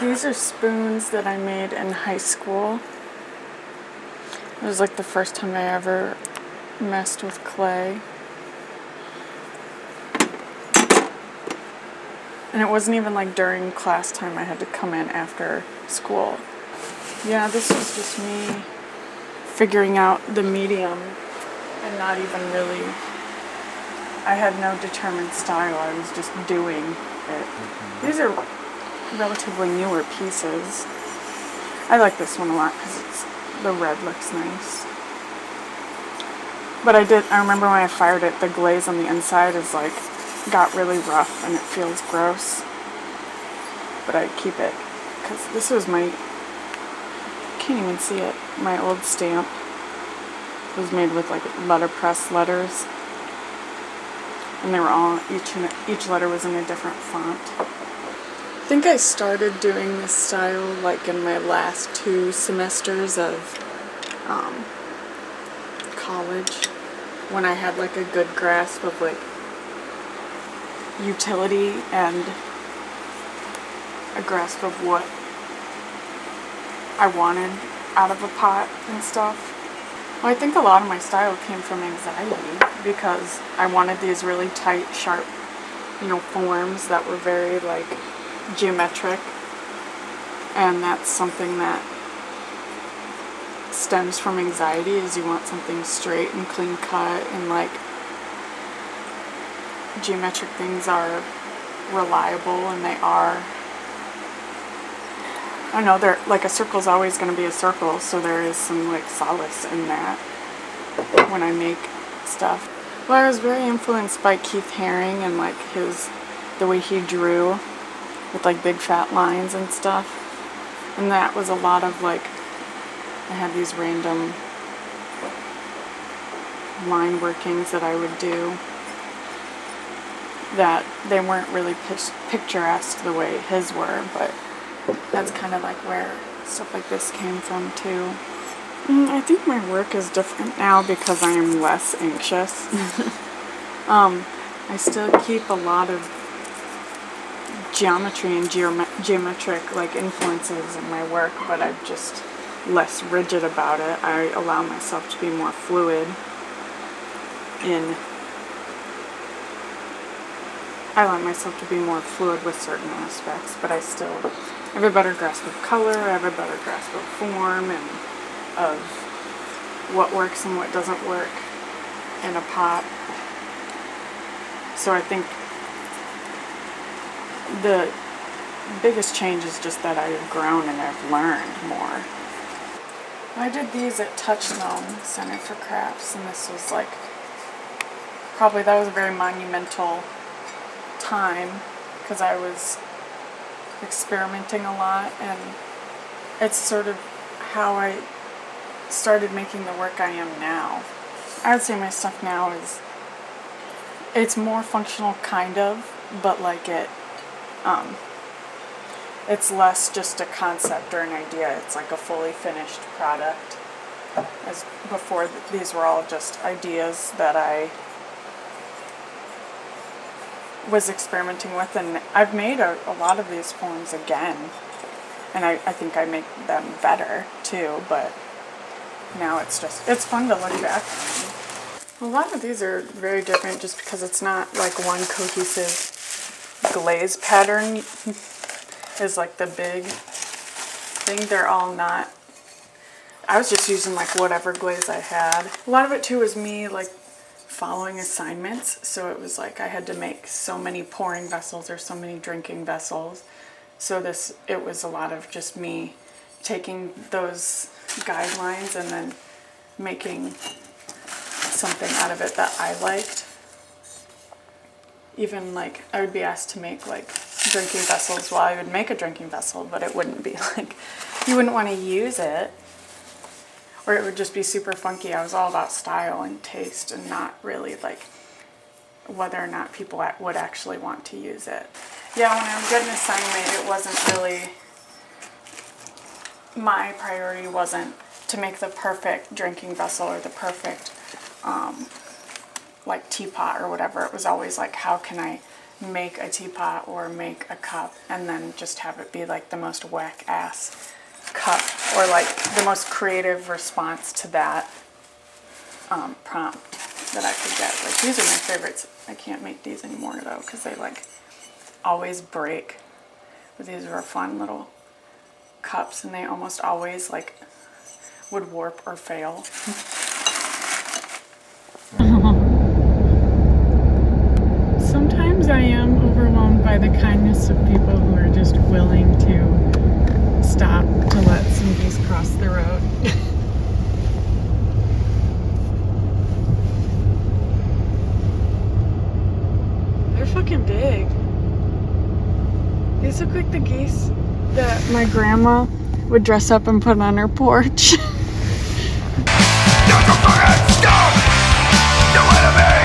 These are spoons that I made in high school. It was like the first time I ever messed with clay. And it wasn't even like during class time. I had to come in after school. Yeah, this was just me figuring out the medium and not even really, I had no determined style. I was just doing it. These are relatively newer pieces. I like this one a lot because the red looks nice. But I remember when I fired it, the glaze on the inside is like, got really rough and it feels gross. But I keep it because this was my, can't even see it, my old stamp. It was made with like letterpress letters. And they were all, each letter was in a different font. I think I started doing this style like in my last 2 semesters of college, when I had like a good grasp of like utility and a grasp of what I wanted out of a pot and stuff. Well, I think a lot of my style came from anxiety because I wanted these really tight, sharp, forms that were very like geometric, and that's something that stems from anxiety, is you want something straight and clean cut, and like geometric things are reliable, and they are, I don't know, they're like, a circle's always going to be a circle, so there is some like solace in that when I make stuff. Well, I was very influenced by Keith Haring and like the way he drew with like big fat lines and stuff, and that was a lot of like, I had these random line workings that I would do that they weren't really picturesque the way his were, but that's kind of like where stuff like this came from too. I think my work is different now because I am less anxious. I still keep a lot of geometry and geometric like influences in my work, but I'm just less rigid about it. I allow myself to be more fluid with certain aspects, but I still have a better grasp of color, I have a better grasp of form and of what works and what doesn't work in a pot. So I think the biggest change is just that I've grown and I've learned more. I did these at Touchstone Center for Crafts, and this was like, that was a very monumental time because I was experimenting a lot, and it's sort of how I started making the work I am now. I would say my stuff now it's more functional kind of, but like it's less just a concept or an idea. It's like a fully finished product. As before, these were all just ideas that I was experimenting with, and I've made a lot of these forms again, and I think I make them better too, but now it's fun to look back on. A lot of these are very different just because it's not like one cohesive glaze pattern is like the big thing. They're all not. I was just using like whatever glaze I had. A lot of it too was me like following assignments, so it was like I had to make so many pouring vessels or so many drinking vessels. So it was a lot of just me taking those guidelines and then making something out of it that I liked. Even like I would be asked to make like drinking vessels. Well, I would make a drinking vessel, but it wouldn't be like, you wouldn't want to use it, or it would just be super funky. I was all about style and taste and not really like whether or not people would actually want to use it. Yeah, when I was getting assignment, it wasn't really, my priority wasn't to make the perfect drinking vessel or the perfect like teapot or whatever. It was always like, how can I make a teapot or make a cup and then just have it be like the most whack ass cup or like the most creative response to that prompt that I could get. Like these are my favorites. I can't make these anymore though because they like always break. But these are fun little cups and they almost always like would warp or fail. Sometimes I am overwhelmed by the kindness of people who are just willing to stop to let some geese cross the road. They're fucking big. These look like the geese that my grandma would dress up and put on her porch. Stop! You wanna be